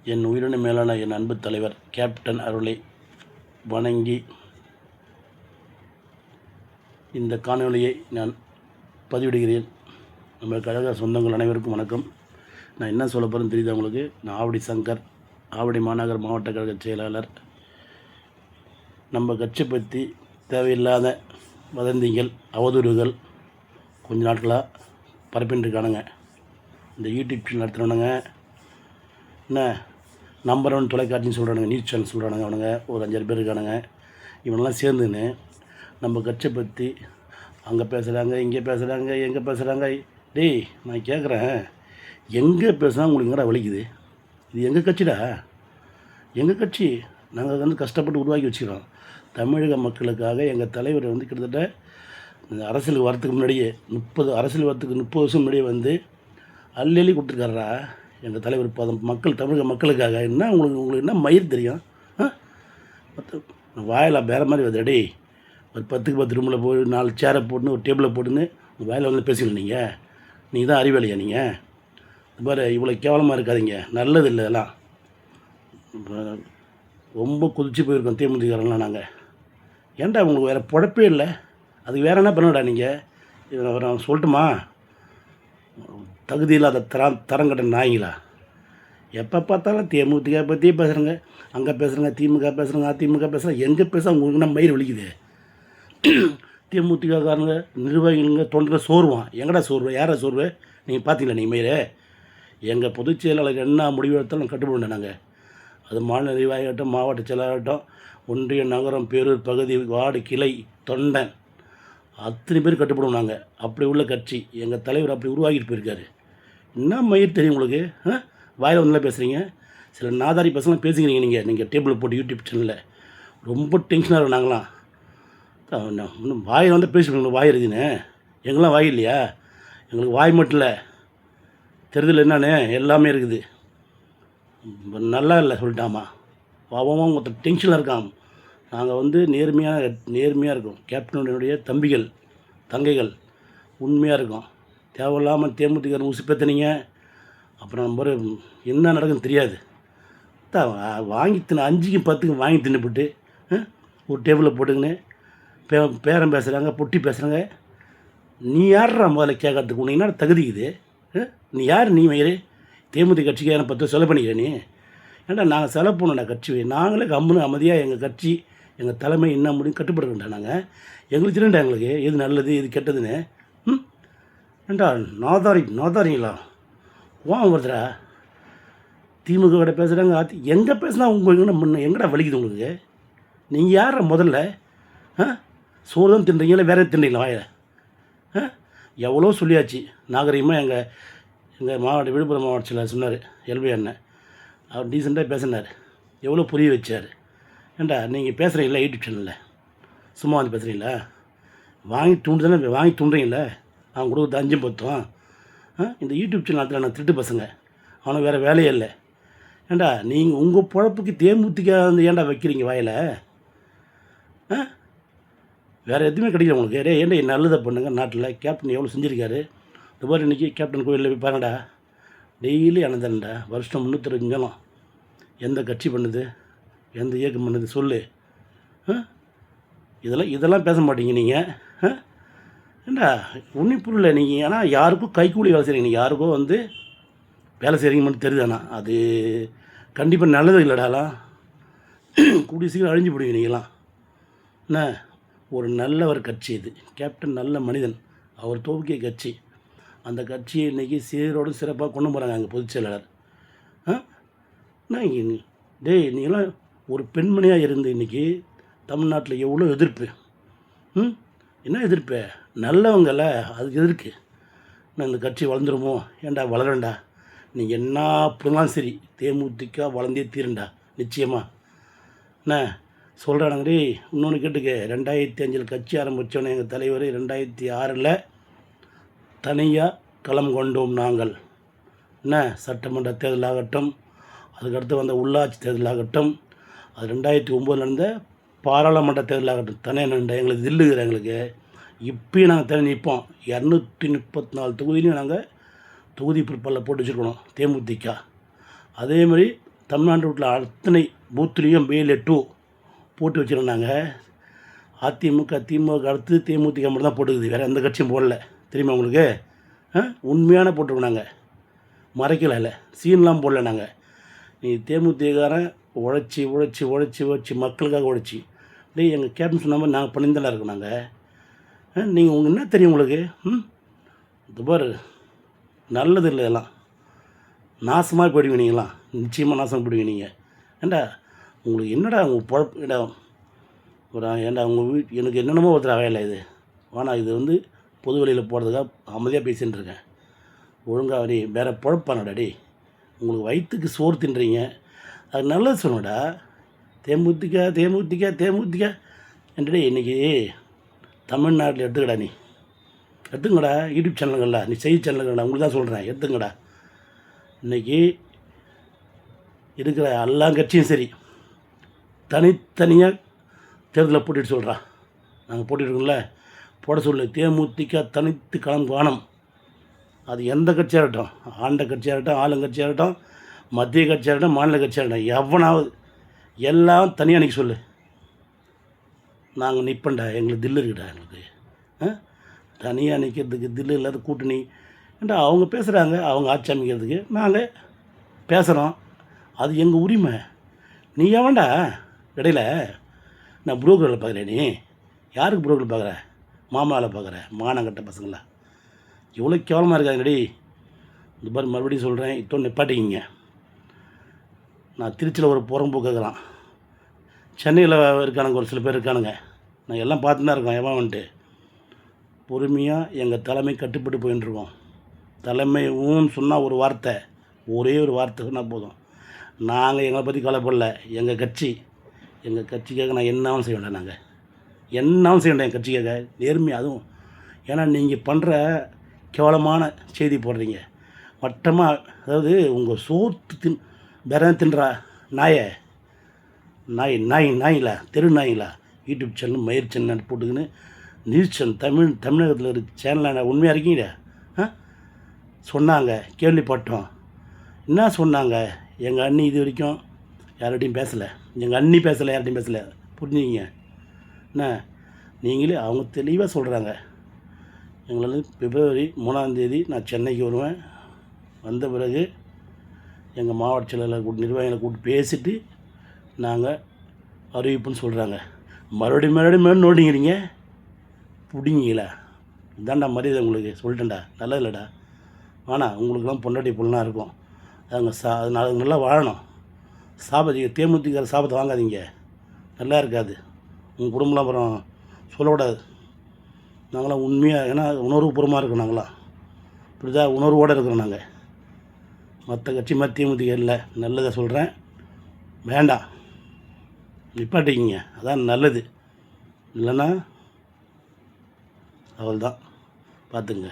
என் உயிரின மேலான என் அன்பு தலைவர் கேப்டன் அருளை வணங்கி இந்த காணொலியை நான் பதிவிடுகிறேன். நம்ம கழக சொந்தங்கள் அனைவருக்கும் வணக்கம். நான் என்ன சொல்ல போகிறேன்னு தெரியுது உங்களுக்கு. நான் ஆவடி சங்கர், ஆவடி மாநகர் மாவட்ட கழக செயலாளர். நம்ம கட்சி பற்றி தேவையில்லாத வதந்திகள், அவதூறுகள் கொஞ்ச நாட்களாக பரப்பின்னு இருக்கானுங்க. இந்த யூடியூப் சேனல் நடத்துகிறவனுங்க என்ன நம்பர் 1 தொலைக்காட்சின்னு சொல்கிறானுங்க, நியூஸ் சேனல் சொல்கிறானுங்க. அவனுங்க ஒரு 5-6 பேர் இருக்கானுங்க. இவனெல்லாம் சேர்ந்துன்னு நம்ம கட்சியை பற்றி அங்கே பேசுகிறாங்க, இங்கே பேசுகிறாங்க, எங்கே பேசுகிறாங்க. டேய், நான் கேட்குறேன், எங்கே பேசுனா உங்களுக்கு எங்கடா வலிக்குது? இது எங்கள் கட்சிடா, எங்கள் கட்சி. நாங்கள் வந்து கஷ்டப்பட்டு உருவாக்கி வச்சுக்கிறோம். தமிழக மக்களுக்காக எங்கள் தலைவர் வந்து கிட்டத்தட்ட அரசியலுக்கு வரத்துக்கு முன்னாடியே 30 அரசியல் வரத்துக்கு 30 வருஷம் முன்னாடியே வந்து அள்ளி கொடுத்துருக்காரா எங்கள் தலைவர். மக்கள், தமிழக மக்களுக்காக. என்ன உங்களுக்கு என்ன மயிர் தெரியும்? வாயில் வேறு மாதிரி வருது. டே, ஒரு 10க்கு 10 ரூமில் போய் 4 சேரை போட்டுன்னு ஒரு டேபிளை போட்டுன்னு வாயில் வந்து பேசிக்கல. நீங்கள் தான் அறிவாளியா? நீங்கள் பாரு, இவ்வளோ கேவலமாக இருக்காதீங்க, நல்லது இல்லை இதெல்லாம். ரொம்ப குதிச்சு போயிருக்கோம் தேமுதிகாரங்களாம் நாங்கள். ஏன்டா உங்களுக்கு வேறு பொழப்பே இல்லை? அதுக்கு வேறு என்ன பண்ணடா நீங்கள்? இதை நான் சொல்லட்டுமா? தகுதி இல்லாத தரங்கட்ட நாய்ங்களா? எப்போ பார்த்தாலும் தேமுதிக பற்றியே பேசுகிறேங்க, அங்கே பேசுகிறேங்க, திமுக பேசுகிறேங்க, அதிமுக பேசுகிறேன். எங்கே பேச உங்களுக்கு என்ன மயிர் வலிக்குது? தேமுதிகக்காரங்க, நிர்வாகிகளுங்க, தொண்டர்கள் சோர்வான். எங்கடா சோர்வு? யாரா சோர்வு? நீங்கள் பார்த்தீங்களா? நீங்கள் மயிர் எங்கள் பொதுச் செயலாளர் என்ன முடிவு எடுத்தாலும் கட்டுப்படணும் நாங்கள். அது மாநில நிர்வாகியாகட்டும், மாவட்ட செயலாளராகட்டும், ஒன்றிய, நகரம், பேரூர், பகுதி, வார்டு, கிளை, தொண்டன், அத்தனை பேர் கட்டுப்படுவோம் நாங்கள். அப்படி உள்ள கட்சி. எங்கள் தலைவர் அப்படி உருவாக்கிட்டு போயிருக்காரு. என்ன மயிர் தெரியும் உங்களுக்கு? வாயில் ஒன்றும் பேசுகிறீங்க. சில நாதாரி பசங்களாம் பேசிக்கிறீங்க. நீங்கள் டேபிளில் போட்டு யூடியூப் சேனலில் ரொம்ப டென்ஷனாக இருக்கும். நாங்களாம் இன்னும் வாயில் வந்து பேசிக்கணும். வாய் இருக்குதுன்னு எங்களாம் வாய் இல்லையா? எங்களுக்கு வாய் மட்டும் இல்லை, தெரிதல் என்னன்னு எல்லாமே இருக்குது. நல்லா இல்லை சொல்லிட்டாமா. பாவமாக மொத்தம் டென்ஷனாக இருக்கான். நாங்கள் வந்து நேர்மையாக இருக்கோம். கேப்டனுடைய தம்பிகள், தங்கைகள் உண்மையாக இருக்கோம். தேவையில்லாமல் தேமுதிகாரன் உசுப்பேற்றினீங்க. அப்புறம் நம்ம என்ன நடக்குன்னு தெரியாது. வாங்கி தின்னு 5க்கும் 10க்கும் வாங்கி தின்னுபிட்டு ஒரு டேபிளில் போட்டுக்கின்னு பேரம் பேசுகிறாங்க, பொட்டி பேசுகிறாங்க. நீ யார்ரா முதல்ல கேட்கறதுக்கு? உனக்கு என்ன தகுதிக்குது? நீ யார்? நீ மயிறு தேமுதிக கட்சிக்கு என்ன 10 செலவு பண்ணிக்கிற நீ? ஏன்டா நாங்கள் செலவு பண்ணோம்டா கட்சி. நாங்களே கம்முன்னு அமைதியாக எங்கள் கட்சி, எங்கள் தலைமை என்ன முடியும் கட்டுப்படுறோம்டா. நாங்கள் எங்களுக்கு தெரியும்டா எங்களுக்கு எது நல்லது எது கெட்டதுன்னு. ஏண்டா நாதாரிங்களா? கோவம் வருதுடா. திமுக கிட்ட பேசுகிறாங்க, எங்கே பேசுனா உங்களுக்கு எங்கடா வலிக்குது உங்களுக்கு? நீங்கள் யார முதல்ல? சோறு தான் தின்றீங்களா, வேற தின்றீங்களா வாயில்? எவ்வளோ சொல்லியாச்சு நாகரிகமாக. எங்கள் மாவட்ட, விழுப்புரம் மாவட்டத்தில் சொன்னார் எல்வி அண்ணன். அவர் டீசெண்டாக பேசினார், எவ்வளோ புரிய வச்சார். ஏண்டா நீங்கள் பேசுகிறீங்களா யூடியூப் சேனலில்? சும்மா வந்து பேசுகிறீங்களா? வாங்கி தூண்டுறீங்களா? அவன் கொடுக்குறது 5 10. இந்த யூடியூப் சேனல் நான் திருட்டு பசங்க, அவனுக்கு வேறு வேலையே இல்லை. ஏண்டா நீங்கள் உங்கள் பொழப்புக்கு தேமுதிக வந்து ஏன்டா வைக்கிறீங்க வாயில்? வேறு எதுவுமே கிடைக்கல உங்களுக்கு. ஏன்டா நல்லதை பண்ணுங்க. நாட்டில் கேப்டன் எவ்வளோ செஞ்சுருக்காரு. இந்த மாதிரி இன்றைக்கி கேப்டன் கோயிலில் போய் பாருங்கடா, டெய்லி அனந்தன்டா. வருஷம் 365 எந்த கட்சி பண்ணுது, எந்த இயக்கம் பண்ணுது சொல்லு? இதெல்லாம் பேச மாட்டீங்க நீங்கள். ஏண்டா உன்னிப்புரில் நீங்கள். ஆனால் யாருக்கும் கைக்கூலி வேலை செய்கிறீங்க. நீங்கள் யாருக்கோ வந்து வேலை செய்கிறீங்க மட்டும் தெரியுது. ஆனால் அது கண்டிப்பாக நல்லது இல்லைடாலாம். கூடிய சீக்கிரம் அழிஞ்சு போடுவீங்க நீங்களாம். என்ன ஒரு நல்ல ஒரு கட்சி இது. கேப்டன் நல்ல மனிதன், அவர் துவக்கிய கட்சி. அந்த கட்சியை இன்றைக்கி சீரோடு சிறப்பாக கொண்டு போகிறாங்க எங்கள் பொதுச் செயலாளர். டேய், நீங்களாம் ஒரு பெண்மணியாக இருந்து இன்றைக்கி தமிழ்நாட்டில் எவ்வளோ எதிர்ப்பு. என்ன எதிர்ப்பு? நல்லவங்கள அதுக்கு எதிர்க்கு. நான் இந்த கட்சி வளர்ந்துருமோ? ஏண்டா வளரண்டா. நீங்கள் என்ன அப்படிலாம் சரி, தேமுதிக வளர்ந்தே தீரண்டா நிச்சயமாக. என்ன சொல்கிறானுங்க? டே, இன்னொன்று கேட்டுக்க. 2005 கட்சி ஆரம்பித்தோன்னே எங்கள் தலைவர் 2006 தனியாக களம் கொண்டோம் நாங்கள். என்ன சட்டமன்ற தேர்தலாகட்டும், அதுக்கடுத்து வந்த உள்ளாட்சி தேர்தலாகட்டும், அது 2009 நடந்த பாராளுமன்ற தேர்தலாகட்டும், தனியாக நின்ற எங்களுக்கு தில்லுகிற எங்களுக்கு. இப்போயும் நாங்கள் தனி நிற்போம். 234 தொகுதியிலையும் நாங்கள் தொகுதி பிற்பலில் போட்டு வச்சுருக்கணும் தேமுதிக. அதேமாதிரி தமிழ்நாட்டு வீட்டில் அத்தனை பூத்துலேயும் BLA 2 போட்டு வச்சுருந்தாங்க. அதிமுக திமுக அடுத்து தேமுதிக மட்டும் தான் போட்டுக்குது, வேறு எந்த கட்சியும் போடல. தெரியுமா உங்களுக்கு? உண்மையான போட்டிருக்கோம் நாங்கள், மறைக்கல இல்லை, சீன்லாம் போடல நாங்கள். நீ தேமுதிகாரன் உழைச்சி உழைச்சி உழைச்சி உழைச்சி மக்களுக்காக உழைச்சி டேய் எங்கள் கேப்டன் சொன்ன மாதிரி நாங்கள் பண்ணியிருந்தாலும் இருக்கோம் நாங்கள். நீங்கள் உங்களுக்கு என்ன தெரியும் உங்களுக்கு? இது பாரு, நல்லது இல்லை இதெல்லாம், நாசமாக போயிடுவீங்க நீங்களாம், நிச்சயமாக நாசமாக போயிடுவீங்க நீங்கள். ஏண்டா உங்களுக்கு என்னடா உங்கள் பொழப்பு ஏண்டா ஏண்டா உங்கள் எனக்கு என்னென்னமோ ஒருத்தர் வேலை இது வேணா, இது வந்து பொது வழியில் போகிறதுக்காக அமைதியாக பேசின்னு இருக்கேன். ஒழுங்காக டே வேறு பொழப்பானடா டே, உங்களுக்கு வயிற்றுக்கு சோறு தின்றீங்க, அது நல்லது சொன்னடா. தேமுதிக தேமுதிக தேமுதிக என்றே இன்றைக்கி தமிழ்நாட்டில் எடுத்துக்கடா, நீ எடுத்துங்கடா. யூடியூப் சேனல்களா, நீ செய்தி சேனல்களா, உங்களுக்கு தான் சொல்கிறேன், எடுத்துங்கடா. இன்றைக்கி இருக்கிற எல்லா கட்சியும் சரி தனித்தனியாக தேர்தலில் போட்டிட்டு சொல்கிறான். நாங்கள் போட்டிருக்கோம்ல, போட சொல்லு. தேமுதிக தனித்து களம் காணும். அது எந்த கட்சியாக இருக்கட்டும், ஆண்ட கட்சியாக இருக்கட்டும், ஆளுங்கட்சியாக இருக்கட்டும், மத்திய கட்சியாக இருக்கட்டும், மாநில கட்சியாக இருக்கட்டும், எவனாவது எல்லாம் தனியாக நிற்க சொல்லு. நாங்கள் நிற்பண்டா, எங்களுக்கு தில்லு இருக்குடா. எங்களுக்கு தனியாக நிற்கிறதுக்கு தில்லு இல்லாத கூட்டணி ஏண்டா அவங்க பேசுகிறாங்க, அவங்க ஆட்சி அமைக்கிறதுக்கு நாங்கள் பேசுகிறோம், அது எங்கள் உரிமை. நீ எவன்டா இடையில? நான் புரோக்கரில் பார்க்குறேன். நீ யாருக்கு புரோக்கரில் பார்க்குற? மாமாவில் பார்க்குற மானங்கட்ட பசங்களா? எவ்வளோ கேவலமாக இருக்காங்கடி. இந்த மாதிரி மறுபடியும் சொல்கிறேன், இப்போ நிப்பாட்டிக்கிங்க. நான் திருச்சியில் ஒரு புறம்போக்குறான், சென்னையில் இருக்கானுங்க, ஒரு சில பேர் இருக்கானுங்க, நான் எல்லாம் பார்த்து தான் இருக்கோம். எவன் வந்துட்டு பொறுமையாக எங்கள் தலைமை கட்டுப்பட்டு போயின்ட்டுருக்கோம். தலைமை ஊன்னு சொன்னால் ஒரு வார்த்தை, ஒரே ஒரு வார்த்தை சொன்னால் போதும். நாங்கள் எங்களை பற்றி கவலைப்படல. எங்கள் கட்சிக்காக நான் என்னாவும் செய்ய வேண்டாம், நாங்கள் என்னாவும் செய்ய வேண்டாம் என் கட்சிக்காக, நேர்மையாக. அதுவும் ஏன்னா நீங்கள் பண்ணுற கேவலமான செய்தி போடுறீங்க மட்டமாக. அதாவது உங்கள் சோத்து வேற தின்றா நாயிங்களா, தெரு நாயிங்களா, யூடியூப் சேனல் மயிர் சேனல் போட்டுக்கின்னு நியூஸ் சேனல் தமிழகத்தில் இருக்க சேனலில் உண்மையாக இருக்கீங்க. சொன்னாங்க, கேள்விப்பட்டோம். என்ன சொன்னாங்க? எங்கள் அண்ணி இது வரைக்கும் யார்கிட்டையும் பேசலை, எங்கள் அண்ணி பேசலை, யார்கிட்டையும் பேசலை. புரிஞ்சுக்கிங்க என்ன? நீங்களே அவங்க தெளிவாக சொல்கிறாங்க. எங்களுக்கு February 3 நான் சென்னைக்கு வருவேன். வந்த பிறகு எங்கள் மாவட்ட செயலாளர் நிர்வாகிகளை கூப்பிட்டு பேசிவிட்டு நாங்கள் அறிவிப்புன்னு சொல்கிறாங்க. மறுபடியும் நோண்டிங்கிறீங்க, பிடிங்கிங்களா? இதாண்டா மரியாதை உங்களுக்கு, சொல்லிட்டேன்டா. நல்லா இல்லைடா, ஆனால் உங்களுக்கெல்லாம் பொண்டாட்டி பொண்ணாக இருக்கும். அது நல்லா வாழணும். தேமுதிக சாபத்தை வாங்காதீங்க, நல்லா இருக்காது. உங்கள் குடும்பம்லாம் அப்புறம் சொல்லக்கூடாது. நாங்களாம் உண்மையாக, ஏன்னா உணர்வுபூர்வமாக இருக்கோம். நாங்களாம் இப்படி தான் உணர்வோடு இருக்கிறோம். நாங்கள் மற்ற கட்சி மாதிரி தேமுதிக இல்லை. நல்லதை சொல்கிறேன், வேண்டாம், நிப்பாட்டிக்கிங்க, அதான் நல்லது. இல்லைன்னா அவள் தான் பார்த்துங்க.